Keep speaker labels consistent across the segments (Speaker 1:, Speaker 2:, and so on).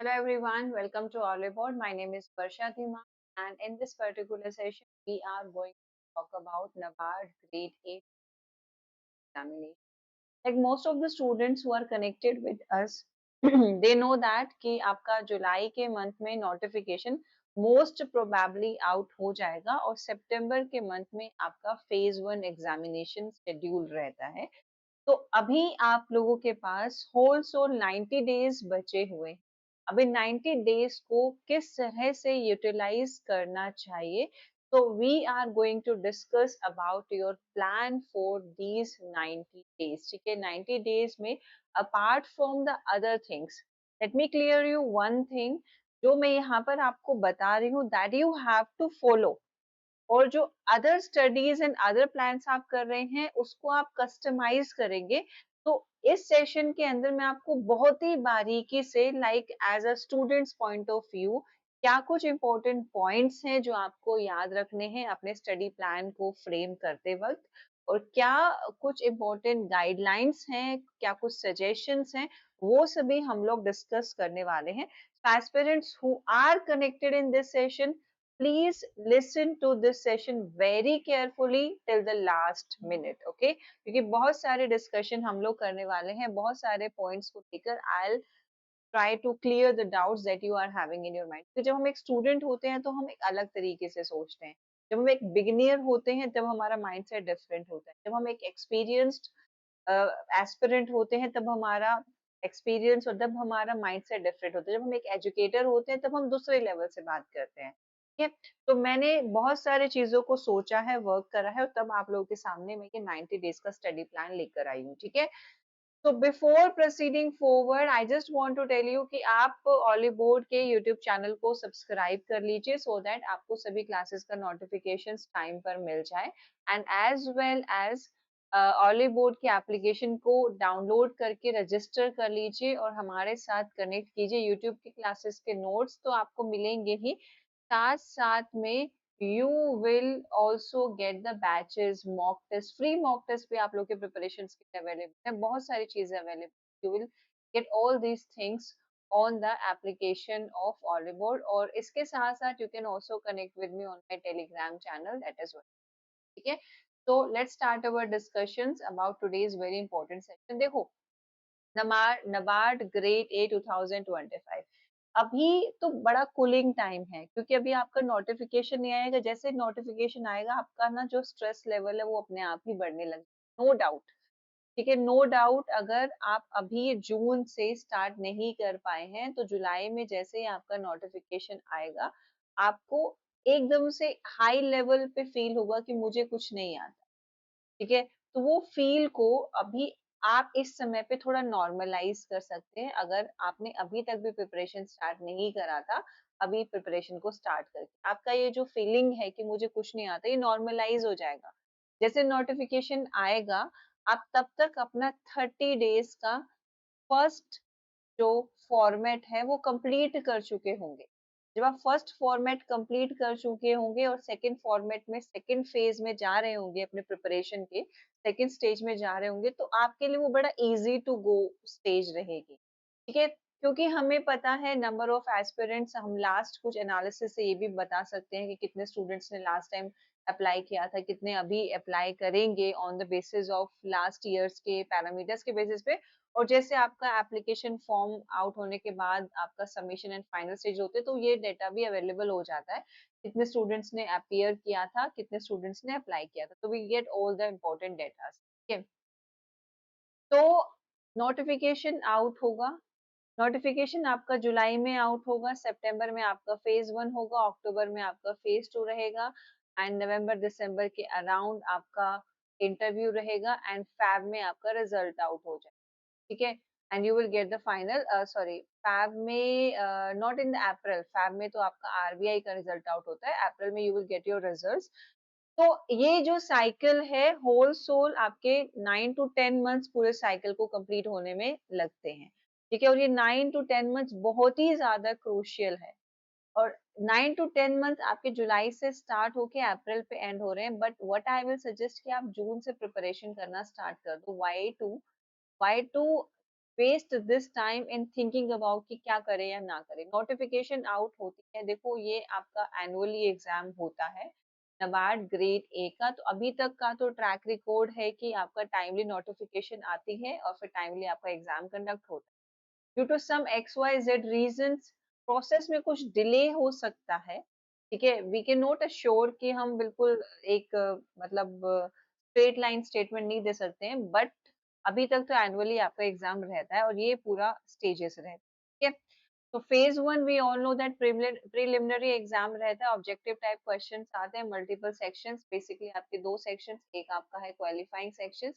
Speaker 1: Hello everyone, welcome to our report. My name is Varsha Dhima, and in this particular session, we are going to talk about NABARD Grade 8 examination. Like most of the students who are connected with us, they know that कि आपका जुलाई के month में notification most probably out हो जाएगा और सितंबर के month में आपका फेज 1 एग्जामिनेशन शेड्यूल रहता है। तो अभी आप लोगों के पास होल सोल 90 डेज बचे हुए हैं। अभी 90 डेज को किस तरह से यूटिलाइज करना चाहिए, तो we are going to discuss about your plan for these 90 days. ठीक है, 90 डेज में apart from the other things, let me clear you one thing. जो मैं यहाँ पर आपको बता रही हूँ that you have to follow, और जो other studies and other plans आप कर रहे हैं उसको आप कस्टमाइज करेंगे। तो इस सेशन के अंदर मैं आपको बहुत ही बारीकी से like as a students point of view क्या कुछ इंपॉर्टेंट पॉइंट्स हैं जो आपको याद रखने हैं अपने स्टडी प्लान को फ्रेम करते वक्त, और क्या कुछ इंपॉर्टेंट गाइडलाइंस हैं, क्या कुछ सजेशंस हैं, वो सभी हम लोग डिस्कस करने वाले हैं। Aspirants who are connected in this session, please listen to this session very carefully till the last minute, okay? क्योंकि बहुत सारे डिस्कशन हम लोग करने वाले हैं, बहुत सारे पॉइंट्स को लेकर I'll try to clear the doubts that you are having in your mind। तो जब हम एक स्टूडेंट होते हैं तो हम एक अलग तरीके से सोचते हैं, जब हम एक बिगिनियर होते हैं तब हमारा माइंडसेट डिफरेंट होता है, जब हम एक एक्सपीरियंस्ड एस्पिरेंट होते हैं तब हमारा एक्सपीरियंस और तब हमारा माइंडसेट डिफरेंट होता है, जब हम एक एजुकेटर होते हैं तब हम दूसरे लेवल से बात करते हैं। ठीक है, तो मैंने बहुत सारी चीजों को सोचा है, वर्क करा है, और तब आप लोगों के सामने मैं ये 90 डेज का स्टडी प्लान लेकर आई हूँ। ठीक है, तो before proceeding forward I just want to tell you कि आप ऑली बोर्ड के यूट्यूब चैनल को सब्सक्राइब कर लीजिए सो दैट आपको सभी क्लासेस का नोटिफिकेशन टाइम पर मिल जाए, and as well as Oliveboard की एप्लीकेशन को डाउनलोड करके रजिस्टर कर लीजिए और हमारे साथ कनेक्ट कीजिए। यूट्यूब की क्लासेस के नोट्स तो आपको मिलेंगे ही, साथ साथ में you will also get the batches, mock test, free mock test भी आप लोग के preparations के लिए available है, बहुत सारी चीजें available। you will get all these things on the application of Oliboard, और इसके साथ साथ you can also connect with me on my Telegram channel, that is well। ठीक है, so let's start our discussions about today's very important section। देखो, NABARD grade A 2025 अभी तो बड़ा कूलिंग टाइम है, क्योंकि अभी आपका नोटिफिकेशन नहीं आएगा। जैसे नोटिफिकेशन आएगा आपका ना जो स्ट्रेस लेवल है वो अपने आप ही बढ़ने लगे, नो डाउट। ठीक है, नो डाउट, अगर आप अभी जून से स्टार्ट नहीं कर पाए हैं तो जुलाई में जैसे ही आपका नोटिफिकेशन आएगा आपको एकदम से हाई लेवल पे फील होगा कि मुझे कुछ नहीं आता। ठीक है, तो वो फील को अभी आप इस समय पे थोड़ा नॉर्मलाइज कर सकते हैं। अगर आपने अभी तक भी प्रिपरेशन स्टार्ट नहीं करा था, अभी प्रिपरेशन को स्टार्ट करके आपका ये जो फीलिंग है कि मुझे कुछ नहीं आता, ये नॉर्मलाइज हो जाएगा। जैसे नोटिफिकेशन आएगा आप तब तक अपना 30 डेज का फर्स्ट जो फॉर्मेट है वो कंप्लीट कर चुके होंगे। जब आप फर्स्ट फॉर्मेट कंप्लीट कर चुके होंगे और सेकंड फॉर्मेट में सेकंड फेज में जा रहे होंगे, अपने प्रिपरेशन के सेकंड स्टेज में जा रहे होंगे, तो आपके लिए वो बड़ा इजी टू गो स्टेज रहेगी। ठीक है, क्योंकि हमें पता है नंबर ऑफ एस्पिरेंट्स, हम लास्ट कुछ एनालिसिस से ये भी बता सकते हैं कि कितने स्टूडेंट्स ने लास्ट टाइम अप्लाई किया था, कितने अभी अप्लाई करेंगे on the basis of last years के पैरामीटर्स के बेसिस पे। और जैसे आपका एप्लीकेशन फॉर्म आउट होने के बाद आपका सबमिशन एंड फाइनल स्टेज होते हैं तो ये डेटा भी अवेलेबल हो जाता है, कितने स्टूडेंट्स ने अपीयर किया था, कितने स्टूडेंट्स ने अप्लाई किया था, तो we get all the important data. ठीक है, तो नोटिफिकेशन आउट होगा, नोटिफिकेशन आपका जुलाई में आउट होगा, सितंबर में आपका फेज 1 होगा, अक्टूबर में आपका फेज 2 रहेगा, एंड नवंबर दिसंबर के अराउंड आपका इंटरव्यू रहेगा, एंड फैब में आपका रिजल्ट आउट हो जाएगा। ठीक है, and you will get the final, sorry Feb में not in the April, Feb में तो आपका आरबीआई का रिजल्ट आउट होता है, अप्रैल में you will get your results. तो ये जो साइकिल है होल सोल आपके 9 to 10 मंथ्स पूरे साइकिल को कंप्लीट होने में लगते हैं। ठीक है, और ये 9 to 10 मंथ्स बहुत ही ज्यादा क्रूशियल है, और 9 to 10 मंथ आपके जुलाई से स्टार्ट होके अप्रैल पे एंड हो रहे हैं, but what I will suggest कि आप जून से प्रिपरेशन करना स्टार्ट कर दो। Why to waste this time in thinking about कि क्या करें या ना करें। नोटिफिकेशन आउट होती है, देखो ये आपका एनुअली एग्जाम होता है नबार्ड ग्रेड ए का, तो अभी तक का तो ट्रैक रिकॉर्ड है कि आपका टाइमली नोटिफिकेशन आती है और फिर टाइमली आपका एग्जाम कंडक्ट होता है। Due to some X Y Z reasons process में कुछ डिले हो सकता है, ठीक है। वी कैन नॉट अश्योर कि हम बिल्कुल एक मतलब स्ट्रेट लाइन स्टेटमेंट नहीं दे सकते हैं, बट अभी तक तो एनुअली आपका एग्जाम रहता है और ये पूरा स्टेजेस रहता है, ठीक है। तो phase one we all know that preliminary exam रहता है, ऑब्जेक्टिव टाइप क्वेश्चन आते हैं, मल्टीपल सेक्शंस, बेसिकली आपके दो सेक्शंस, एक आपका है क्वालिफाइंग सेक्शंस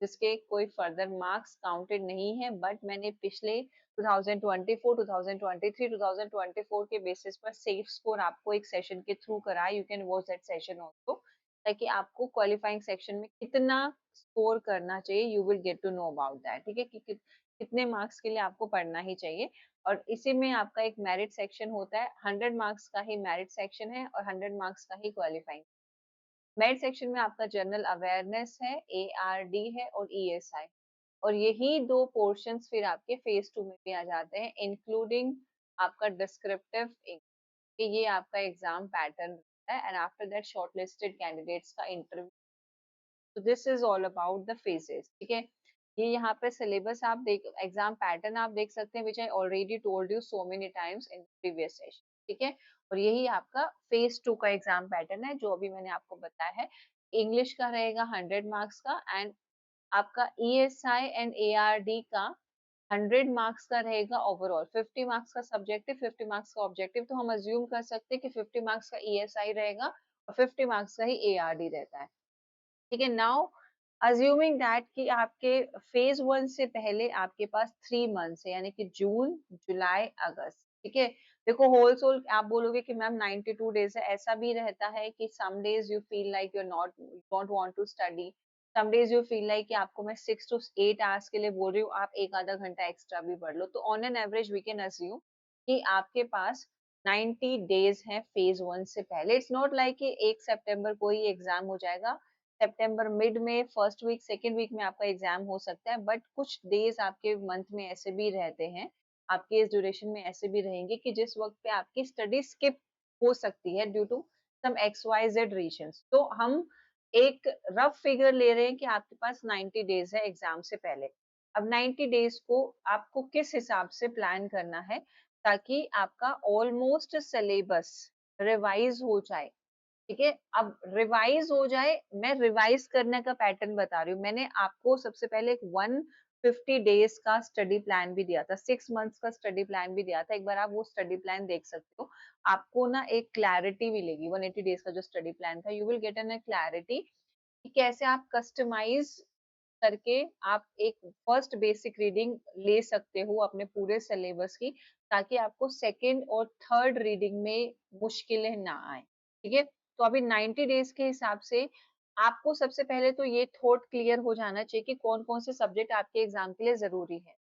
Speaker 1: जिसके कोई फर्दर मार्क्स काउंटेड नहीं है, बट मैंने पिछले 2024, 2023, 2024 के बेसिस पर सेफ स्कोर आपको एक सेशन के थ्रू करा, you can watch that session also, ताकि आपको क्वालिफाइंग सेक्शन में कितना स्कोर करना चाहिए, you will get to know about that, ठीक है, कि कितने मार्क्स के लिए आपको पढ़ना ही चाहिए। और इसी में आपका एक मेरिट सेक्शन होता है, 100 मार्क्स का ही मेरिट सेक्शन है और 100 मार्क्स का ही क्वालिफाइंग। मेरिट सेक्शन में आपका जनरल अवेयरनेस है, ARD है और ESI, और यही दो पोर्शंस फिर आपके फेज टू में भी आ जाते हैं, इंक्लूडिंग आपका डिस्क्रिप्टिव, कि ये आपका एग्जाम पैटर्न रहता है, and after that shortlisted candidates का इंटरव्यू। तो this is all about the phases, ठीक है। ये यहाँ पे सिलेबस आप देख, एग्जाम पैटर्न आप देख सकते हैं, which I already told you so many times in previous session, ठीक है। और यही आपका फेज टू का एग्जाम पैटर्न है जो अभी मैंने आपको बताया है। इंग्लिश का रहेगा 100 मार्क्स का, एंड आपका ESI एंड ARD का 100 मार्क्स का रहेगा ओवरऑल, 50 मार्क्स का सब्जेक्टिव, 50 मार्क्स का ऑब्जेक्टिव, तो हम अज्यूम कर सकते हैं कि 50 मार्क्स का ESI रहेगा और 50 मार्क्स का ही ARD रहता है, ठीक है। नाउ अज्यूमिंग दैट कि आपके फेज वन से पहले आपके पास 3 मंथ्स है, यानी कि जून, जुलाई, अगस्त, ठीक है। देखो होल सोल आप बोलोगे कि मैम 92 डेज है, ऐसा भी रहता है कि some days you feel like you are not, don't want to study, some days you feel like कि आपको मैं 6 to 8 आवर्स के लिए बोल रही हूँ, आप एक आधा घंटा एक्स्ट्रा भी पढ़ लो, तो on an average we can assume कि आपके पास 90 डेज है फेज वन से पहले। इट्स नॉट लाइक कि 1 सितंबर को ही एग्जाम हो जाएगा, सितंबर मिड में, फर्स्ट वीक, सेकेंड वीक में आपका एग्जाम हो सकता है, बट कुछ डेज आपके मंथ में ऐसे भी रहते हैं, आपके इस ड्यूरेशन में ऐसे भी रहेंगे कि जिस वक्त पे आपकी स्टडी स्किप हो सकती है due to some XYZ reasons. तो हम एक रफ फिगर ले रहे हैं कि आपके पास 90 डेज है एग्जाम से पहले। अब 90 डेज को आपको किस हिसाब से प्लान करना है ताकि आपका ऑलमोस्ट सिलेबस रिवाइज हो जाए, ठीक है। अब रिवाइज हो जाए, मैं रिवाइज करने का पैटर्न बता रही हूँ, मैंने आपको सबसे पहले एक 150 डेज का स्टडी प्लान भी दिया था, 6 मंथ्स का स्टडी प्लान भी दिया था, एक बार आप वो स्टडी प्लान देख सकते हो, आपको ना एक क्लैरिटी मिलेगी। 180 डेज का जो स्टडी प्लान था, you will get an clarity कि कैसे आप कस्टमाइज करके आप एक फर्स्ट बेसिक रीडिंग ले सकते हो अपने पूरे सिलेबस की, ताकि आपको सेकेंड और थर्ड रीडिंग में मुश्किलें ना आए, ठीक है। तो अभी 90 डेज के हिसाब से आपको सबसे पहले तो ये थॉट क्लियर हो जाना चाहिए कि कौन कौन से सब्जेक्ट आपके एग्जाम के लिए जरूरी है,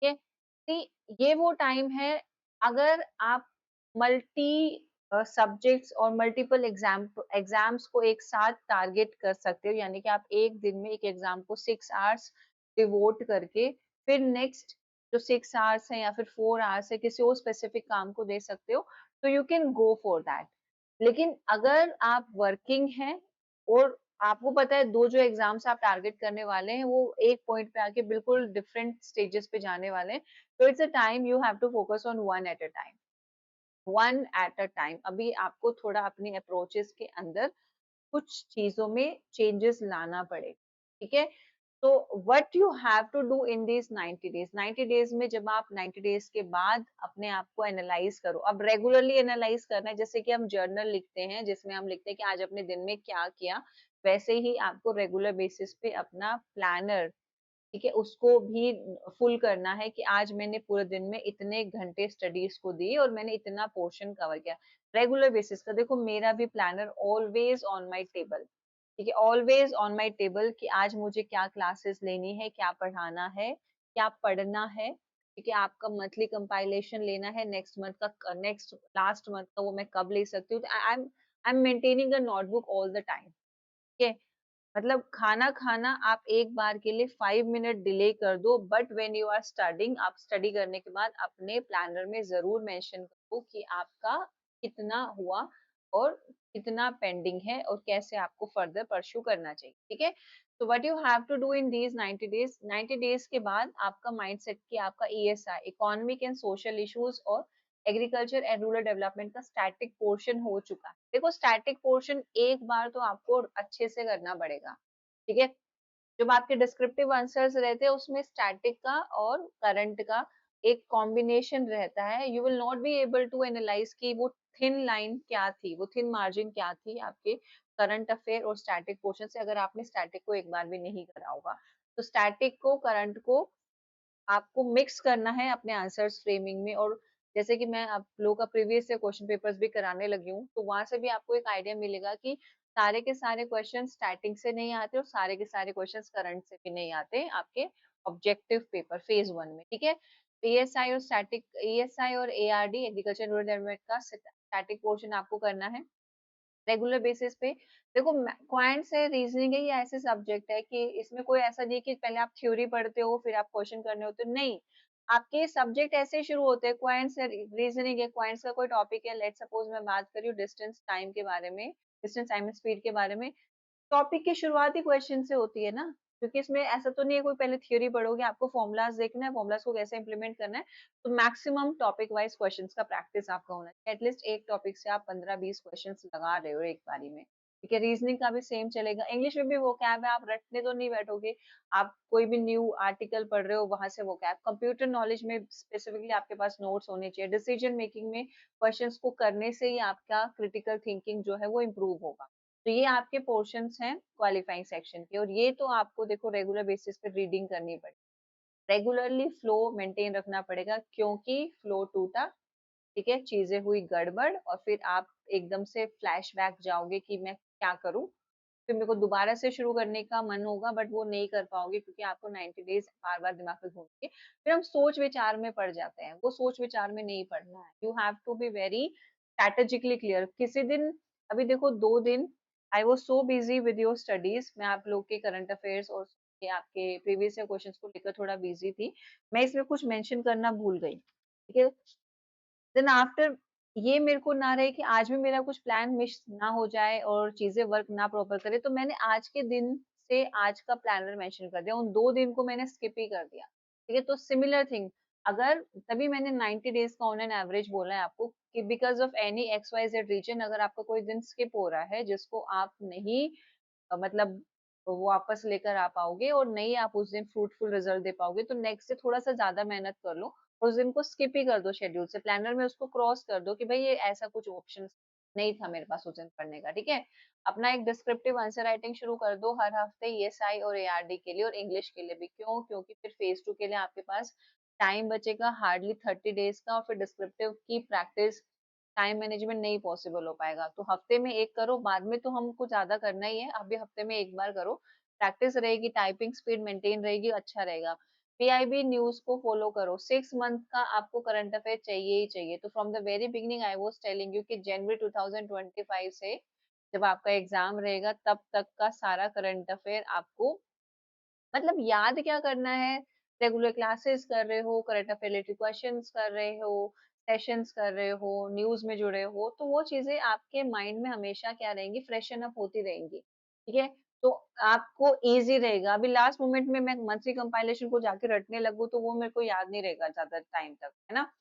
Speaker 1: ठीक है। ये वो टाइम है, अगर आप मल्टी सब्जेक्ट्स और मल्टीपल एग्जाम्स को एक साथ टारगेट कर सकते हो, यानी कि आप एक दिन में एक एग्जाम को 6 आवर्स डिवोट करके फिर नेक्स्ट जो 6 आवर्स है या फिर 4 आवर्स है किसी और स्पेसिफिक काम को दे सकते हो, तो you can go for that. लेकिन अगर आप वर्किंग हैं और आपको पता है दो जो एग्जाम्स आप टारगेट करने वाले हैं वो एक पॉइंट पे आके बिल्कुल डिफरेंट स्टेजेस पे जाने वाले हैं, तो it's a time you have to focus on one at a time, one at a time. अभी आपको थोड़ा अपनी अप्रोचेस के अंदर कुछ चीजों में चेंजेस लाना पड़ेगा, ठीक है। तो what you have to do in this 90 days, 90 days में जब आप 90 डेज के बाद अपने आप को एनालाइज करो, अब रेगुलरली एनालाइज करना है, जैसे कि हम जर्नल लिखते हैं जिसमें हम लिखते हैं कि आज अपने दिन में क्या किया, वैसे ही आपको रेगुलर बेसिस पे अपना प्लानर, ठीक है, उसको भी फुल करना है कि आज मैंने पूरे दिन में इतने घंटे स्टडीज को दी और मैंने इतना पोर्शन कवर किया, रेगुलर बेसिस का। देखो मेरा भी planner always on my table, ठीक है, ऑलवेज ऑन माई टेबल कि आज मुझे क्या क्लासेस लेनी है, क्या पढ़ाना है, क्या पढ़ना है, ठीक है। आपका मंथली कंपाइलेशन लेना है नेक्स्ट मंथ का, नेक्स्ट लास्ट मंथ का वो मैं कब ले सकती हूँ, I am maintaining a notebook all the time, ठीक है। मतलब खाना खाना आप एक बार के लिए 5 मिनट डिले कर दो, but when you are studying, आप स्टडी करने के बाद अपने प्लानर में जरूर मेंशन करो कि आपका कितना हुआ और कितना पेंडिंग है और कैसे आपको फर्दर परस्यू करना चाहिए, ठीक है। तो what you have to do in these 90 days, 90 days के बाद आपका माइंडसेट कि आपका ESI, economic and social issues और एग्रीकल्चर एंड रूरल डेवलपमेंट का स्टैटिक पोर्शन हो चुका है। देखो स्टैटिक पोर्शन एक बार तो आपको अच्छे से करना पड़ेगा, ठीक है। जब आपके डिस्क्रिप्टिव आंसर्स रहते हैं उसमें स्टैटिक का और करंट का एक कॉम्बिनेशन रहता है। You will not be able to analyse कि वो थिन लाइन क्या थी, वो थिन मार्जिन क्या थी आपके करंट अफेयर और स्टैटिक पोर्शन से, अगर आपने स्टैटिक को एक बार भी नहीं करा होगा। तो स्टैटिक को करंट को आपको मिक्स करना है अपने आंसर्स फ्रेमिंग में। और जैसे कि मैं आप लोगों का प्रीवियस से क्वेश्चन पेपर्स भी कराने लगी हूँ, तो वहां से भी आपको एक आइडिया मिलेगा कि सारे के सारे क्वेश्चन स्टैटिक से नहीं आते और सारे के सारे क्वेश्चन करंट से भी नहीं आते आपके ऑब्जेक्टिव पेपर फेज 1 में, ठीक है। ईएसआई और स्टैटिक, ईएसआई और एआरडी एग्रीकल्चर रूरल डेवलपमेंट का स्टैटिक पोर्शन आपको करना है रेगुलर बेसिस पे। देखो क्वांट्स है, रीजनिंग है, ये ऐसे सब्जेक्ट है कि इसमें कोई ऐसा नहीं है कि पहले आप थ्योरी पढ़ते हो फिर आप क्वेश्चन करने होते हो, नहीं। आपके सब्जेक्ट ऐसे ही शुरू होते हैं, क्वांट्स है, रीजनिंग है, क्वांट्स का कोई टॉपिक है, लेट सपोज मैं बात कर रही हूँ डिस्टेंस टाइम के बारे में, डिस्टेंस टाइम एंड स्पीड के बारे में। टॉपिक की शुरुआत ही क्वेश्चन से होती है ना, क्योंकि इसमें ऐसा तो नहीं है कोई पहले थ्योरी पढ़ोगे, आपको फॉर्मूलाज देखना है, फॉर्मूलाज को कैसे इंप्लीमेंट करना है। तो मैक्सिमम टॉपिक वाइज क्वेश्चंस का प्रैक्टिस आपका होना चाहिए, एटलीस्ट एक टॉपिक से आप 15-20 क्वेश्चंस लगा रहे हो एक बारी में, ठीक है। रीजनिंग का भी सेम चलेगा, इंग्लिश में भी वो कैब है, आप रटने तो नहीं बैठोगे। आप कोई भी न्यू आर्टिकल पढ़ रहे हो वहां से वो कैब, कंप्यूटर नॉलेज में स्पेसिफिकली आपके पास नोट्स होने चाहिए, डिसीजन मेकिंग में क्वेश्चंस को करने से ही आपका क्रिटिकल थिंकिंग जो है वो इम्प्रूव होगा। तो ये आपके पोर्शंस हैं क्वालिफाइंग सेक्शन के, और ये तो आपको देखो रेगुलर बेसिस पे रीडिंग करनी पड़ेगी, रेगुलरली फ्लो मेंटेन रखना पड़ेगा, क्योंकि फ्लो टूटा, ठीक है, चीजें हुई गड़बड़ और फिर आप एकदम से फ्लैशबैक जाओगे कि मैं क्या करूं, फिर मेरे को दोबारा से शुरू करने का मन होगा बट वो नहीं कर पाओगे, क्योंकि आपको 90 डेज बार बार दिमाग में घूमेंगे, फिर हम सोच विचार में पड़ जाते हैं, वो सोच विचार में नहीं पड़ना है। You have to be very strategically clear. किसी दिन, अभी देखो 2 दिन I was so busy with your studies, मैं आप लोग के करंट अफेयर्स और के आपके प्रीवियस ईयर क्वेश्चंस को लेकर थोड़ा बिजी थी, मैं इसमें कुछ मेंशन करना भूल गई, ठीक है। देन आफ्टर ये मेरे को ना रहे कि आज भी मेरा कुछ प्लान मिस ना हो जाए और चीजें वर्क ना प्रॉपर करे, तो मैंने आज के दिन से आज का प्लानर मेंशन कर दिया, उन 2 दिन को मैंने स्किप ही कर दिया, ठीक है। तो सिमिलर थिंग, अगर तभी मैंने 90 डेज का ऑन एन एवरेज बोला है आपको कि because of any X Y Z reason अगर आपका कोई दिन स्किप हो रहा है जिसको आप नहीं मतलब वो वापस लेकर आ पाओगे और नहीं आप उस दिन फ्रूटफुल रिजल्ट दे पाओगे, तो नेक्स्ट से थोड़ा सा ज्यादा मेहनत कर लो और उस दिन को स्किप ही कर दो शेड्यूल से, प्लानर में उसको क्रॉस कर दो कि भाई ये ऐसा कुछ ऑप्शन नहीं था मेरे पास उस दिन पढ़ने का, ठीक है। अपना एक डिस्क्रिप्टिव आंसर राइटिंग शुरू कर दो हर हफ्ते ईएसआई और एआरडी के लिए और इंग्लिश के लिए भी, क्यों, क्योंकि फिर फेज 2 के लिए आपके पास टाइम बचेगा हार्डली 30 डेज का, और फिर डिस्क्रिप्टिव की प्रैक्टिस टाइम मैनेजमेंट नहीं पॉसिबल हो पाएगा। तो हफ्ते में एक करो, बाद में तो हमको ज्यादा करना ही है, अभी हफ्ते में एक बार करो, प्रैक्टिस रहेगी, टाइपिंग स्पीड मेंटेन रहेगी, अच्छा रहेगा। पीआईबी न्यूज को फॉलो करो, 6 मंथ का आपको करंट अफेयर चाहिए ही चाहिए। तो from the very beginning I was telling you कि जनवरी 2025 से जब आपका एग्जाम रहेगा तब तक का सारा करंट अफेयर आपको मतलब याद क्या करना है, रेगुलर क्लासेस कर रहे हो, करंट अफेयर रिलेटेड क्वेश्चंस कर रहे हो, सेशंस कर रहे हो, न्यूज में जुड़े हो, तो वो चीजें आपके माइंड में हमेशा क्या रहेंगी, फ्रेशन अप होती रहेंगी, ठीक है। तो आपको इजी रहेगा। अभी लास्ट मोमेंट में मैं मंथली कंपाइलेशन को जाके रटने लगूँ तो वो मेरे को याद नहीं रहेगा ज्यादा टाइम तक, है ना।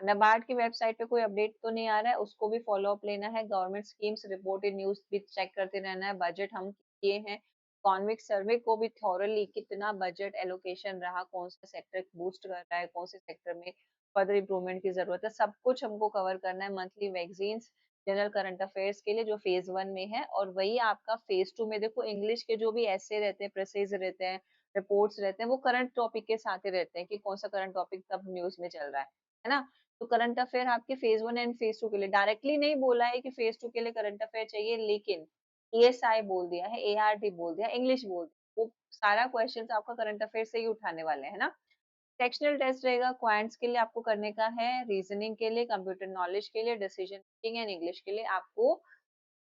Speaker 1: नाबार्ड की वेबसाइट पे कोई अपडेट तो नहीं आ रहा है, उसको भी फॉलो अप लेना है, गवर्नमेंट स्कीम्स रिपोर्टेड न्यूज भी चेक करते रहना है, बजट हम किए हैं, इकोनॉमिक सर्वे को भी थॉरली कितना बजट एलोकेशन रहा, कौन सा सेक्टर बूस्ट कर रहा है, कौन से सेक्टर में फर्दर इंप्रूवमेंट की जरूरत है, सब कुछ हमको कवर करना है। Monthly magazines general current affairs के लिए जो फेज 1 में है, और वही आपका फेज 2 में देखो इंग्लिश के जो भी ऐसे रहते हैं, प्रेसेज रहते हैं, रिपोर्ट्स रहते हैं, वो करंट टॉपिक के साथ ही रहते हैं कि कौन सा करंट टॉपिक कब न्यूज में चल रहा है ना। तो करंट अफेयर आपके फेज 1 एंड फेज 2 के लिए डायरेक्टली नहीं बोला है कि फेज 2 के लिए करंट अफेयर चाहिए, लेकिन ईएसआई बोल दिया है, एआरडी बोल दिया, इंग्लिश बोल दिया, वो सारा क्वेश्चन आपका करंट अफेयर से ही उठाने वाले हैं ना। सेक्शनल टेस्ट रहेगा, क्वांट्स के लिए आपको करने का है, रीजनिंग के लिए, कंप्यूटर नॉलेज के लिए, डिसीजन मेकिंग एंड इंग्लिश के लिए आपको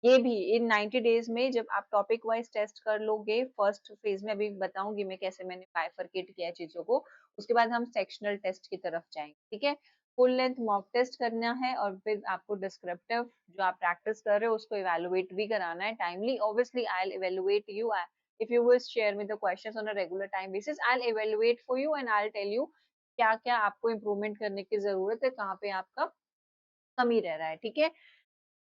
Speaker 1: ये भी इन 90 डेज में जब आप टॉपिक वाइज टेस्ट कर लोगे, फर्स्ट फेज में अभी बताऊंगी मैं कैसे मैंने बाइफरकेट किया है चीजों को, उसके बाद हम सेक्शनल टेस्ट की तरफ जाएंगे, ठीक है। फुल लेंथ मॉक टेस्ट करना है और फिर आपको डिस्क्रिप्टिव जो आप प्रैक्टिस कर रहे हो उसको इवेलुएट भी कराना है timely. Obviously I will evaluate you, if you will share me the questions on a regular time basis, I'll evaluate for you and I'll tell you क्या क्या आपको इम्प्रूवमेंट करने की जरूरत है, कहाँ पे आपका कमी रह रहा है, ठीक है।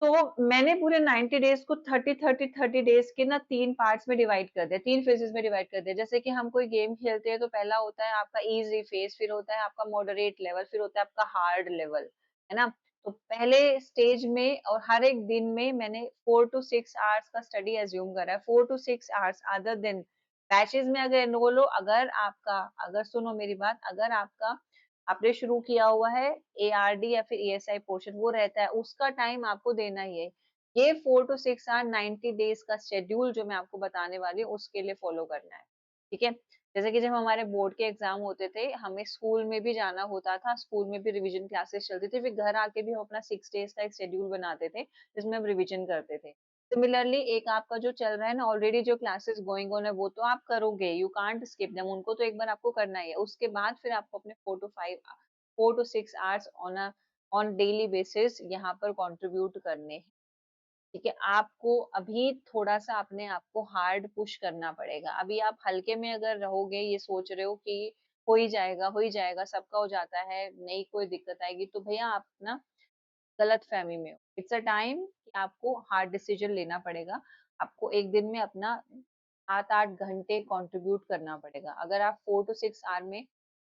Speaker 1: तो मैंने पूरे 90 डेज को 30 डेज के ना 3 पार्ट्स में डिवाइड कर दिया, 3 फेजेस में डिवाइड कर दिया। जैसे कि हम कोई गेम खेलते हैं तो पहला होता है आपका इजी फेज, फिर होता है आपका मॉडरेट लेवल, फिर होता है आपका हार्ड लेवल, है ना। तो पहले स्टेज में और हर एक दिन में मैंने 4 to 6 आवर्स का स्टडी एज्यूम करा है, 4 to 6 आवर्स अदर दिन बैचेस में अगर एनरोल हो, अगर आपका, अगर सुनो मेरी बात, अगर आपका आपने शुरू किया हुआ है एआरडी या फिर ईएसआई पोर्शन वो रहता है, उसका टाइम आपको देना ही है। ये 4 to 6 आवर 90 डेज का शेड्यूल जो मैं आपको बताने वाली हूँ उसके लिए फॉलो करना है, ठीक है। जैसे कि जब हमारे बोर्ड के एग्जाम होते थे, हमें स्कूल में भी जाना होता था, स्कूल में भी रिवीजन क्लासेस चलती थी, फिर घर आके भी हम अपना 6 डेज का एक शेड्यूल बनाते थे जिसमें हम रिवीजन करते थे। सिमिलरली एक आपका जो चल रहा है ना ऑलरेडी, जो क्लासेस गोइंग ऑन है वो तो आप करोगे, यू कांट स्किप देम, उनको तो एक बार आपको करना ही है। उसके बाद फिर आपको अपने 4 to 6 hours on daily basis यहाँ पर कंट्रीब्यूट करने हैं, ठीक है। आपको अभी थोड़ा सा अपने आप को हार्ड पुश करना पड़ेगा। अभी आप हल्के में अगर रहोगे, ये सोच रहे हो कि हो ही जाएगा, सबका हो जाता है, नहीं कोई दिक्कत आएगी, तो भैया आप ना गलत फहमी में हो। इट्स अ टाइम कि आपको हार्ड डिसीजन लेना पड़ेगा। आपको एक दिन में अपना 7-8 घंटे कंट्रीब्यूट करना पड़ेगा। अगर आप 4 to 6 आवर में,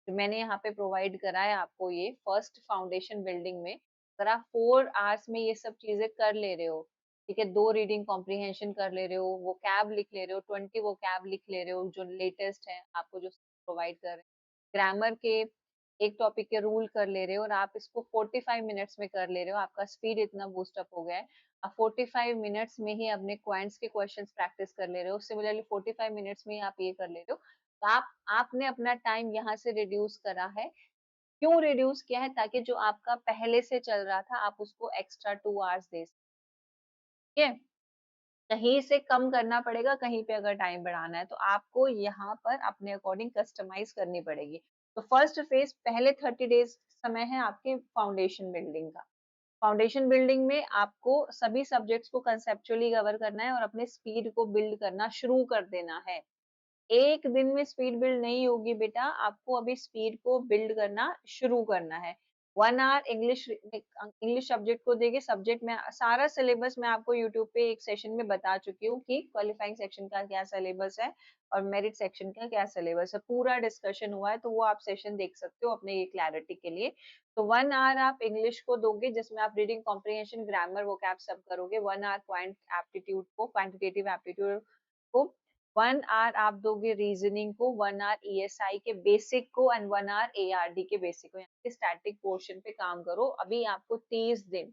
Speaker 1: जो मैंने यहाँ पे प्रोवाइड करा है आपको, ये फर्स्ट फाउंडेशन बिल्डिंग में, अगर आप 4 आवर्स में ये सब चीजें कर ले रहे हो, ठीक है, 2 रीडिंग कॉम्प्रिहेंशन कर ले रहे हो, वो कैब लिख ले रहे हो, 20 वो कैब लिख ले रहे हो जो लेटेस्ट है आपको जो प्रोवाइड कर रहे हैं, ग्रामर के एक टॉपिक के रूल कर ले रहे हो और आप इसको 45 मिनट्स में कर ले रहे हो, आपका स्पीड इतना बूस्ट अप हो गया है, आप 45 मिनट्स में ही अपने क्वांट्स के क्वेश्चंस प्रैक्टिस कर ले रहे हो, सिमिलरली 45 मिनट्स में ही आप ये कर ले रहे हो, तो आपने अपना टाइम यहाँ से रिड्यूस करा है। क्यों रिड्यूस किया है? ताकि जो आपका पहले से चल रहा था आप उसको एक्स्ट्रा 2 आवर्स दे सके। कहीं से कम करना पड़ेगा, कहीं पे अगर टाइम बढ़ाना है तो आपको यहाँ पर अपने अकॉर्डिंग कस्टमाइज करनी पड़ेगी। तो फर्स्ट फेज पहले 30 डेज समय है आपके फाउंडेशन बिल्डिंग का। फाउंडेशन बिल्डिंग में आपको सभी सब्जेक्ट्स को कंसेप्चुअली कवर करना है और अपने स्पीड को बिल्ड करना शुरू कर देना है। एक दिन में स्पीड बिल्ड नहीं होगी बेटा, आपको अभी स्पीड को बिल्ड करना शुरू करना है। 1 आवर इंग्लिश इंग्लिश सब्जेक्ट को देके, सब्जेक्ट में सारा सिलेबस मैं आपको यूट्यूब पे एक सेशन में बता चुकी हूँ कि क्वालिफाइंग सेक्शन का क्या सिलेबस है और मेरिट सेक्शन का क्या सिलेबस है, पूरा डिस्कशन हुआ है, तो वो आप सेशन देख सकते हो अपने ये क्लैरिटी के लिए। तो 1 आवर आप इंग्लिश को दोगे जिसमें आप रीडिंग कॉम्प्रिहेंशन ग्रामर वो कैप सब करोगे, 1 आवर क्वांट एप्टीट्यूड को, क्वांटिटेटिव एप्टीट्यूड को, 1 आवर आप दोगे रीजनिंग को, 1 आवर ईएसआई के बेसिक को एंड 1 आवर एआरडी के बेसिक को, यहाँ पे स्टैटिक पोर्शन पे काम करो। अभी आपको 30 दिन,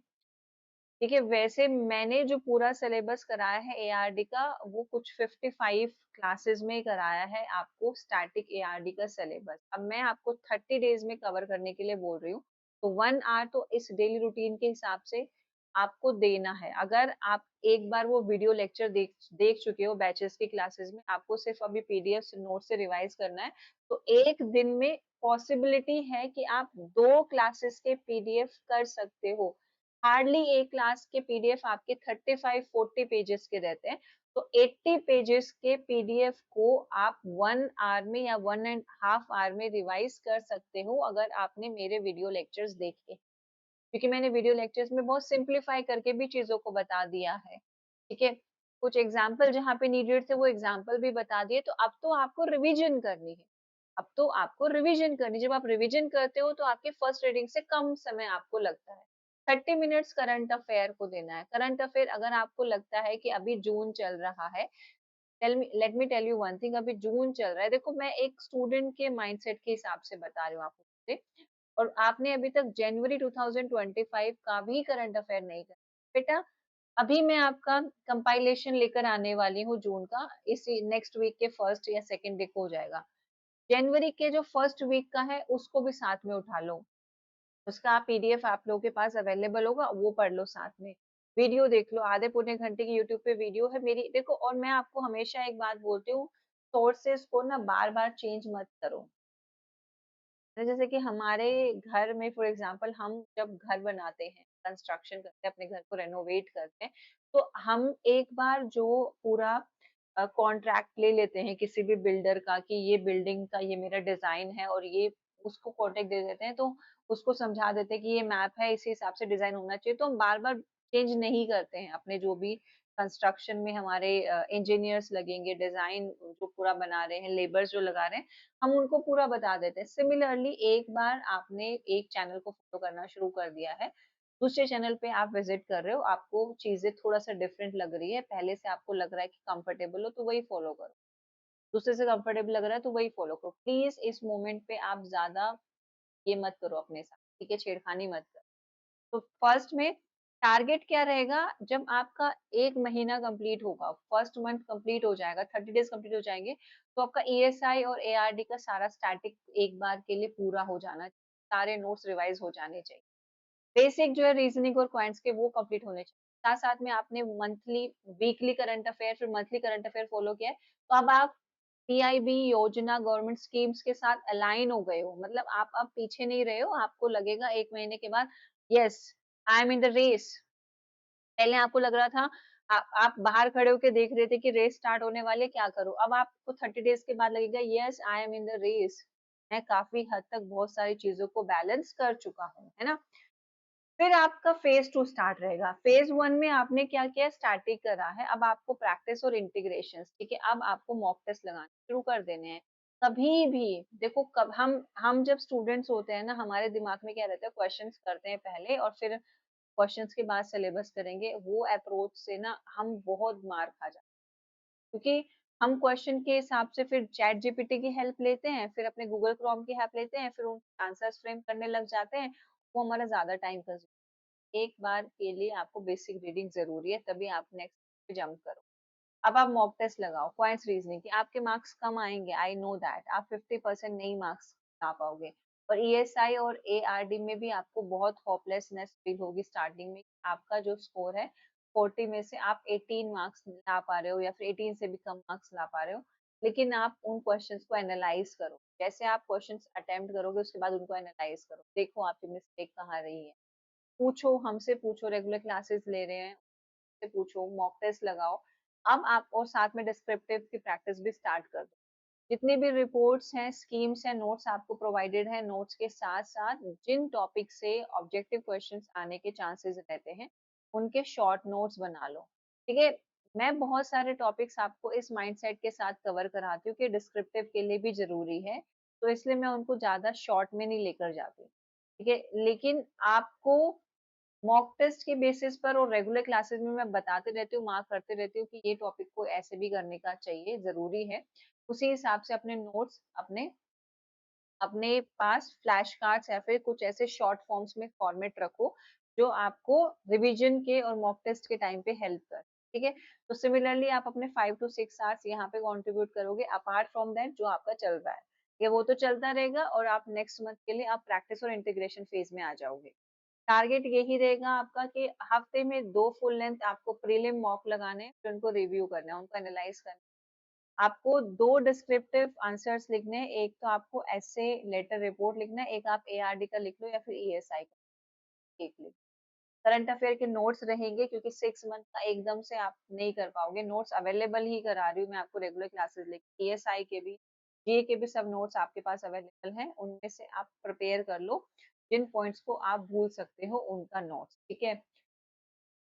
Speaker 1: ठीक है। वैसे मैंने जो पूरा सिलेबस कराया है एआरडी का वो कुछ 55 क्लासेस में कराया है आपको, स्टैटिक एआरडी का सिलेबस। अब मैं आपको 30 डेज में कवर करने के लिए बोल रही हूँ, तो 1 आवर तो इस डेली रूटीन के हिसाब से आपको देना है। अगर आप एक बार वो वीडियो लेक्चर देख देख चुके हो बैचेस की क्लासेस में, आपको सिर्फ अभी पीडीएफ नोट से रिवाइज करना है, तो एक दिन में पॉसिबिलिटी है कि आप 2 क्लासेस के पीडीएफ कर सकते हो। हार्डली एक क्लास के पीडीएफ आपके 35-40 पेजेस के रहते हैं, तो 80 पेजेस के पीडीएफ को आप 1 आवर में या 1.5 आवर में रिवाइज कर सकते हो अगर आपने मेरे वीडियो लेक्चर्स देखे, क्योंकि मैंने वीडियो लेक्चर्स में बहुत सिंप्लीफाई करके भी चीजों को बता दिया है, ठीक है। कुछ एग्जाम्पल जहाँ पे नीडेड थे वो एग्जाम्पल भी बता दिए, तो अब तो आपको रिवीजन करनी है। अब तो आपको रिवीजन करनी, जब आप रिवीजन करते हो तो आपके फर्स्ट रीडिंग से कम समय आपको लगता है। 30 मिनट्स करंट अफेयर को देना है। करंट अफेयर अगर आपको लगता है कि अभी जून चल रहा है, let me tell you one thing, अभी जून चल रहा है, देखो मैं एक स्टूडेंट के माइंडसेट के हिसाब से बता रही हूँ आपको, और आपने अभी तक जनवरी 2025 का भी करंट अफेयर नहीं कर बेटा, अभी मैं आपका कंपाइलेशन लेकर आने वाली हूँ जून का, इसी नेक्स्ट वीक के फर्स्ट या सेकंड वीक हो जाएगा। जनवरी के जो फर्स्ट वीक का है उसको भी साथ में उठा लो, उसका पीडीएफ आप लोगों के पास अवेलेबल होगा, वो पढ़ लो साथ में। वीडियो देख लो, आधे पौने घंटे की यूट्यूब पे वीडियो है मेरी देखो। और मैं आपको हमेशा एक बात बोलती हूँ, सोर्सेस को ना बार-बार चेंज मत करो। तो जैसे कि हमारे घर में फॉर एग्जांपल हम जब घर बनाते हैं, कंस्ट्रक्शन करते हैं, अपने घर को रेनोवेट करते हैं, तो हम एक बार जो पूरा कॉन्ट्रैक्ट ले लेते हैं किसी भी बिल्डर का कि ये बिल्डिंग का ये मेरा डिजाइन है और ये उसको कॉन्ट्रैक्ट दे देते हैं, तो उसको समझा देते हैं कि ये मैप है, इसी हिसाब से डिजाइन होना चाहिए। तो हम बार बार चेंज नहीं करते हैं अपने जो भी कंस्ट्रक्शन में हमारे इंजीनियर्स लगेंगे, डिजाइन जो पूरा बना रहे हैं, लेबर्स जो लगा रहे हैं, हम उनको पूरा बता देते हैं। सिमिलरली एक बार आपने एक चैनल को फॉलो करना शुरू कर दिया है, दूसरे चैनल पे आप विजिट कर रहे हो, आपको चीजें थोड़ा सा डिफरेंट लग रही है, पहले से आपको लग रहा है कि कंफर्टेबल हो तो वही फॉलो करो, दूसरे से कंफर्टेबल लग रहा है तो वही फॉलो करो। प्लीज इस मोमेंट पे आप ज्यादा ये मत करो अपने साथ, ठीक है, छेड़खानी मत करो। तो फर्स्ट में टारगेट क्या रहेगा, जब आपका एक महीना कंप्लीट होगा, फर्स्ट मंथ कंप्लीट हो जाएगा, 30 डेज कंप्लीट हो जाएंगे, तो आपका ईएसआई और एआरडी का सारा स्टैटिक एक बार के लिए पूरा हो जाना चाहिए, सारे नोट्स रिवाइज हो जाने चाहिए। बेसिक जो है रीजनिंग और क्वांट्स के वो कंप्लीट होने चाहिए। साथ साथ में आपने मंथली, वीकली करंट अफेयर, फिर मंथली करंट अफेयर फॉलो किया है, तो अब आप पीआईबी योजना, गवर्नमेंट स्कीम्स के साथ अलाइन हो गए हो, मतलब आप अब पीछे नहीं रहे हो। आपको लगेगा एक महीने के बाद, yes, I am in the race. पहले आपको लग रहा था, आप बाहर खड़े होके देख रहे थे कि रेस स्टार्ट होने वाली है, क्या करूं। अब आपको 30 डेज के बाद लगेगा, yes I am in the race, मैं काफी हद तक बहुत सारी चीजों को बैलेंस कर चुका हूँ, है ना। फिर आपका फेज 2 स्टार्ट रहेगा। फेज 1 में आपने क्या किया, स्टैटिक करा है, अब आपको प्रैक्टिस और इंटीग्रेशन, ठीक है, अब आपको मॉक टेस्ट लगाने शुरू कर देने हैं। कभी भी देखो, कब हम जब स्टूडेंट्स होते हैं ना, हमारे दिमाग में क्या रहता है, क्वेश्चंस करते हैं पहले और फिर क्वेश्चंस के बाद सिलेबस करेंगे, वो अप्रोच से ना हम बहुत मार खा जाते हैं। क्योंकि हम क्वेश्चन के हिसाब से फिर चैट जीपीटी की हेल्प लेते हैं, फिर अपने गूगल क्रोम की हेल्प लेते हैं, फिर उन आंसर्स फ्रेम करने लग जाते हैं, वो हमारा ज्यादा टाइम कंज्यूम। एक बार के लिए आपको बेसिक रीडिंग जरूरी है, तभी आप नेक्स्ट पे जंप करो। अब आप मॉक टेस्ट लगाओ, क्वांट्स रीजनिंग की, आपके मार्क्स कम आएंगे, आई नो दैट, आप 50% नहीं मार्क्स ला पाओगे। और ईएसआई और एआरडी में भी आपको बहुत होपलेसनेस फील होगी स्टार्टिंग में। आपका जो स्कोर है 40 में से आप 18 मार्क्स ला पा रहे हो या फिर 18 से भी कम मार्क्स ला पा रहे हो, लेकिन आप उन क्वेश्चंस को एनालाइज करो। जैसे आप क्वेश्चंस अटेम्प्ट करोगे उसके बाद उनको एनालाइज करो, देखो आपकी मिस्टेक कहाँ रही है। पूछो, हमसे पूछो, रेगुलर क्लासेस ले रहे हैं, से पूछो, मॉक टेस्ट लगाओ। अब आप और साथ में डिस्क्रिप्टिव की प्रैक्टिस भी स्टार्ट कर दो। जितनी भी रिपोर्ट्स हैं, स्कीम्स हैं, नोट्स आपको प्रोवाइडेड है, नोट्स के साथ साथ जिन टॉपिक से ऑब्जेक्टिव क्वेश्चंस आने के चांसेस रहते हैं, उनके शॉर्ट नोट्स बना लो, ठीक है। मैं बहुत सारे टॉपिक्स आपको इस माइंडसेट के साथ कवर कराती हूँ कि डिस्क्रिप्टिव के लिए भी जरूरी है, तो इसलिए मैं उनको ज्यादा शॉर्ट में नहीं लेकर जाती, ठीक है। लेकिन आपको मॉक टेस्ट के बेसिस पर और रेगुलर क्लासेस में मैं बताते रहती हूँ, मार्क करते रहती हूँ कि ये टॉपिक को ऐसे भी करने का चाहिए, जरूरी है। उसी हिसाब से अपने नोट्स अपने अपने पास फ्लैश कार्ड्स या फिर कुछ ऐसे शॉर्ट फॉर्म्स में फॉर्मेट रखो, जो आपको रिवीजन के और मॉक टेस्ट के टाइम पे हेल्प कर, ठीक है। तो सिमिलरली आप अपने 5 to 6 आवर्स यहाँ पे कंट्रीब्यूट करोगे, अपार्ट फ्रॉम दैट जो आपका चल रहा है, ये वो तो चलता रहेगा, और आप नेक्स्ट मंथ के लिए आप प्रैक्टिस और इंटीग्रेशन फेज में आ जाओगे। टारगेट यही रहेगा आपका कि हफ्ते में 2 फुल लेंथ आपको प्रीलिम मॉक लगाने हैं, फिर उनको रिव्यू करना है, उनको एनालाइज करना है। आपको 2 डिस्क्रिप्टिव आंसर्स लिखने हैं, एक तो आपको ऐसे लेटर रिपोर्ट लिखना है, एक आप एआरडी का लिख लो या फिर ईएसआई का एक लिख। करंट अफेयर के नोट्स रहेंगे, क्योंकि 6 मंथ का एकदम से आप नहीं कर पाओगे, नोट्स अवेलेबल ही करा रही हूँ मैं आपको, रेगुलर क्लासेस लेके ईएसआई के भी, जीए के भी सब नोट्स आपके पास अवेलेबल हैं, उनमें से आप प्रिपेयर कर लो, जिन पॉइंट्स को आप भूल सकते हो उनका नोट्स, ठीक है।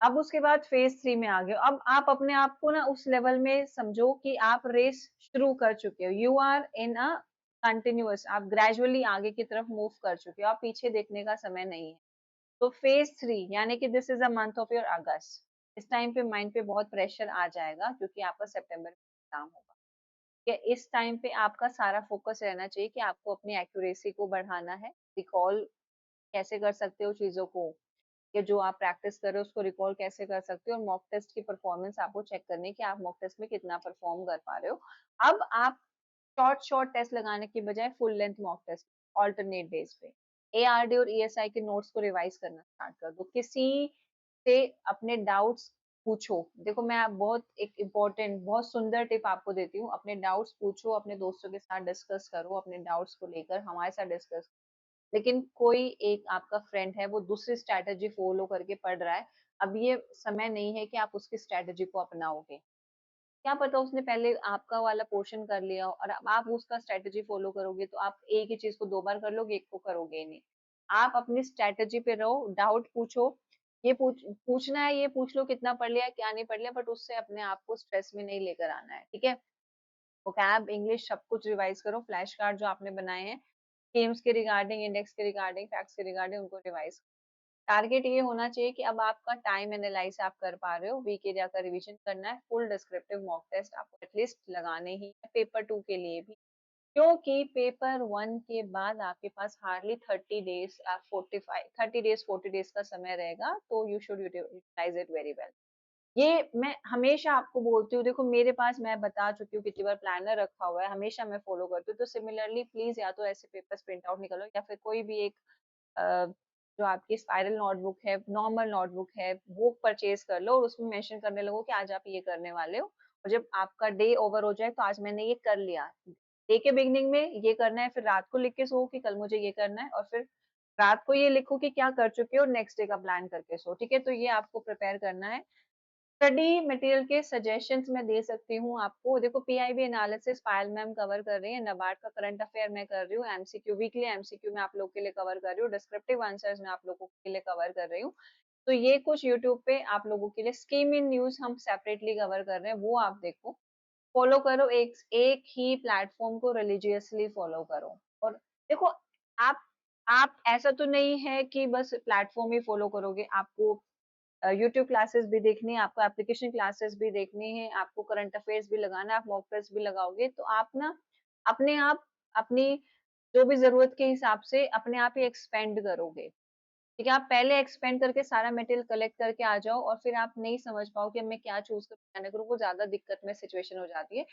Speaker 1: अब उसके बाद फेज 3 में आ गए हो। अब आप अपने आप को ना उस लेवल में समझो कि आप रेस शुरू कर चुके हो, you are in a continuous, आप ग्रेजुअली आगे की तरफ मूव कर चुके हो, आप पीछे देखने का समय नहीं है। तो फेज 3 यानी कि this is a month of your August, इस टाइम पे माइंड पे बहुत प्रेशर आ जाएगा, क्योंकि आपका सितंबर में एग्जाम होगा, कि इस टाइम पे आपका सारा फोकस रहना चाहिए कि आपको अपनी एक्यूरेसी को बढ़ाना है, रिकॉल कैसे कर सकते हो चीजों को, कि जो आप प्रैक्टिस कर रहे हो उसको रिकॉल कैसे कर सकते हो, और मॉक टेस्ट की परफॉर्मेंस आपको चेक करनी है कि आप मॉक टेस्ट में कितना परफॉर्म कर पा रहे हो। अब आप शॉर्ट शॉर्ट टेस्ट लगाने की बजाय full length mock test alternate days पे एआरडी और ईएसआई के नोट्स को रिवाइज करना स्टार्ट कर दो। किसी से अपने डाउट्स पूछो। देखो मैं आप बहुत एक इम्पोर्टेंट बहुत सुंदर टिप आपको देती हूँ, अपने डाउट्स पूछो, अपने दोस्तों के साथ डिस्कस करो, अपने डाउट्स को लेकर हमारे साथ डिस्कस। लेकिन कोई एक आपका फ्रेंड है वो दूसरी स्ट्रैटेजी फॉलो करके पढ़ रहा है, अब ये समय नहीं है कि आप उसकी स्ट्रैटेजी को अपनाओगे। क्या पता उसने पहले आपका वाला पोर्शन कर लिया हो और अब आप उसका स्ट्रैटेजी फॉलो करोगे तो आप एक ही चीज को 2 बार कर लोगे, एक को करोगे ही नहीं। आप अपनी स्ट्रैटेजी पे रहो, डाउट पूछो, ये पूछना है, ये पूछ लो कितना पढ़ लिया, क्या नहीं पढ़ लिया, बट उससे अपने आप को स्ट्रेस में नहीं लेकर आना है, ठीक है? वोकैब, इंग्लिश सब कुछ रिवाइज करो, फ्लैश कार्ड जो आपने बनाए हैं, थीम्स के रिगार्डिंग, इंडेक्स के रिगार्डिंग, फैक्ट्स के रिगार्डिंग, उनको रिवाइज। टारगेट ये होना चाहिए कि अब आपका टाइम एनालाइज आप कर पा रहे हो, वीक एरिया का रिवीजन करना है, फुल डिस्क्रिप्टिव मॉक टेस्ट आपको एटलीस्ट लगाने ही है, पेपर 2 के लिए भी, क्योंकि पेपर 1 के बाद आपके पास हार्डली 30 डेज 45 30 डेज 40 डेज का समय रहेगा, तो you should utilise it very well. ये मैं हमेशा आपको बोलती हूँ, देखो मेरे पास मैं बता चुकी हूँ कितनी बार प्लानर रखा हुआ है, हमेशा मैं फॉलो करती हूँ, तो सिमिलरली प्लीज या तो ऐसे पेपर्स प्रिंट आउट निकालो या फिर कोई भी एक अ, जो आपकी स्पाइरल नोटबुक है, नॉर्मल नोटबुक है, वो परचेज कर लो और उसमें मेंशन करने लगो कि आज आप ये करने वाले हो, और जब आपका डे ओवर हो जाए तो आज मैंने ये कर लिया। डे के बिगनिंग में ये करना है, फिर रात को लिख के सो कि कल मुझे ये करना है, और फिर रात को ये लिखो कि क्या कर चुके हो और नेक्स्ट डे का प्लान करके सो, ठीक है? तो ये आपको प्रिपेयर करना है। स्टडी मटेरियल के सजेशंस मैं दे सकती हूँ आपको। देखो पीआईबी एनालिसिस पायल मैम कवर कर रही है, नबार्ड का करंट अफेयर मैं कर रही हूँ, एमसीक्यू वीकली एमसीक्यू मैं आप लोग के लिए कवर कर रही हूँ, डिस्क्रिप्टिव आंसर्स मैं आप लोगों के लिए कवर कर रही हूँ। तो ये कुछ यूट्यूब पे आप लोगों के लिए स्कीम इन न्यूज हम सेपरेटली कवर कर रहे हैं, वो आप देखो, फॉलो करो, एक एक ही प्लेटफॉर्म को रिलीजियसली फॉलो करो। और देखो आप आप ऐसा तो नहीं है कि बस प्लेटफॉर्म ही फॉलो करोगे, आपको यूट्यूब क्लासेस भी देखनी है, आपको एप्लीकेशन क्लासेस भी देखनी है, आपको करंट अफेयर्स भी लगाना है, आप मॉक टेस्ट भी लगाओगे, तो आप ना अपने आप अपनी जो भी जरूरत के हिसाब से अपने आप ही एक्सपेंड करोगे। ठीक है, आप पहले एक्सपेंड करके सारा मटेरियल कलेक्ट करके आ जाओ और फिर आप नहीं समझ पाओ कि अब मैं क्या चूज करूँ क्या ना करूँ, वो ज्यादा दिक्कत में सिचुएशन हो जाती है।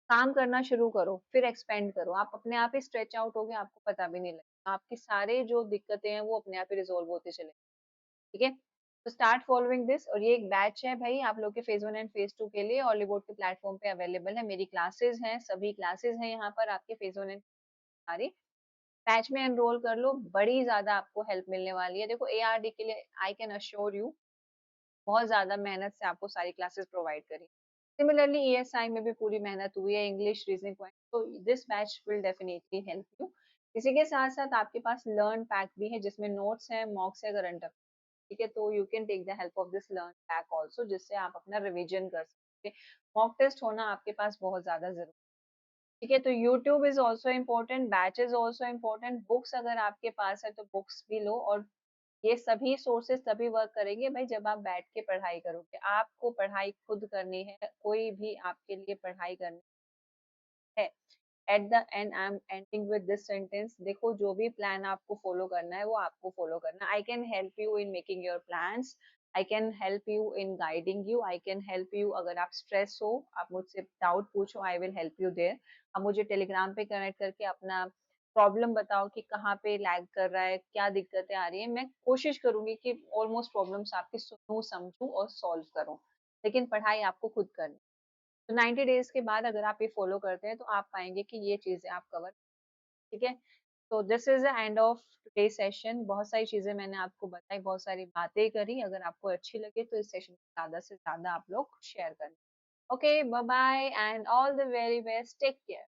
Speaker 1: काम करना शुरू करो, फिर एक्सपेंड करो, आप अपने आप ही स्ट्रेच आउट होगे, आपको पता भी नहीं लगेगा, आपकी सारे जो दिक्कतें हैं वो अपने आप ही रिजोल्व होते चले, ठीक है? तो स्टार्ट फॉलोइंग दिस, और ये एक बैच है भाई आप लोग के फेज 1 एंड फेज 2 के लिए, हॉलीवुड के प्लेटफॉर्म पे अवेलेबल है, मेरी क्लासेस हैं, सभी क्लासेस हैं यहाँ पर आपके फेज 1 एंड सारी, बैच में एनरोल कर लो, बड़ी ज्यादा आपको हेल्प मिलने वाली है। देखो एआरडी के लिए आई कैन अश्योर यू बहुत ज्यादा मेहनत से आपको सारी क्लासेस प्रोवाइड करी। सिमिलरली ईएसआई में भी पूरी मेहनत हुई है, इंग्लिश रीजनिंग पॉइंट, तो this batch will definitely help you. इसी के साथ साथ आपके पास लर्न पैक भी है जिसमें नोट्स है, मॉक्स है, करंट, ठीक है? तो you can take the help of this learn pack also, जिससे आप अपना रिवीजन कर सकते हैं। मॉक टेस्ट होना आपके पास बहुत ज्यादा जरूरी, ठीक है? तो YouTube is also important, batch is also important, books अगर आपके पास है तो बुक्स भी लो, और ये सभी सोर्सेस तभी वर्क करेंगे भाई जब आप बैठ के पढ़ाई करोगे, आपको पढ़ाई खुद करनी है, कोई भी आपके लिए पढ़ाई करनी है। At the and I am ending with this sentence, देखो जो भी प्लान आपको फॉलो करना है वो आपको फॉलो करना है। I can help you in making your plans, I can help you in guiding you, I can help you, अगर आप स्ट्रेस हो आप मुझसे डाउट पूछो, I will help you there. अब मुझे टेलीग्राम पे कनेक्ट करके अपना प्रॉब्लम बताओ कि कहाँ पे लैग कर रहा है, क्या दिक्कतें आ रही है, मैं कोशिश करूंगी कि ऑलमोस्ट प्रॉब्लम्स आपकी सुनूं समझूं और सॉल्व करूं, लेकिन पढ़ाई आपको खुद करनी। तो 90 डेज के बाद अगर आप ये फॉलो करते हैं तो आप पाएंगे कि ये चीजें आप कवर, ठीक है? तो this is the end of today session, बहुत सारी चीजें मैंने आपको बताई, बहुत सारी बातें करी, अगर आपको अच्छी लगे तो इस सेशन को ज्यादा से ज्यादा आप लोग शेयर करें। Okay, bye bye and all the very best, take care.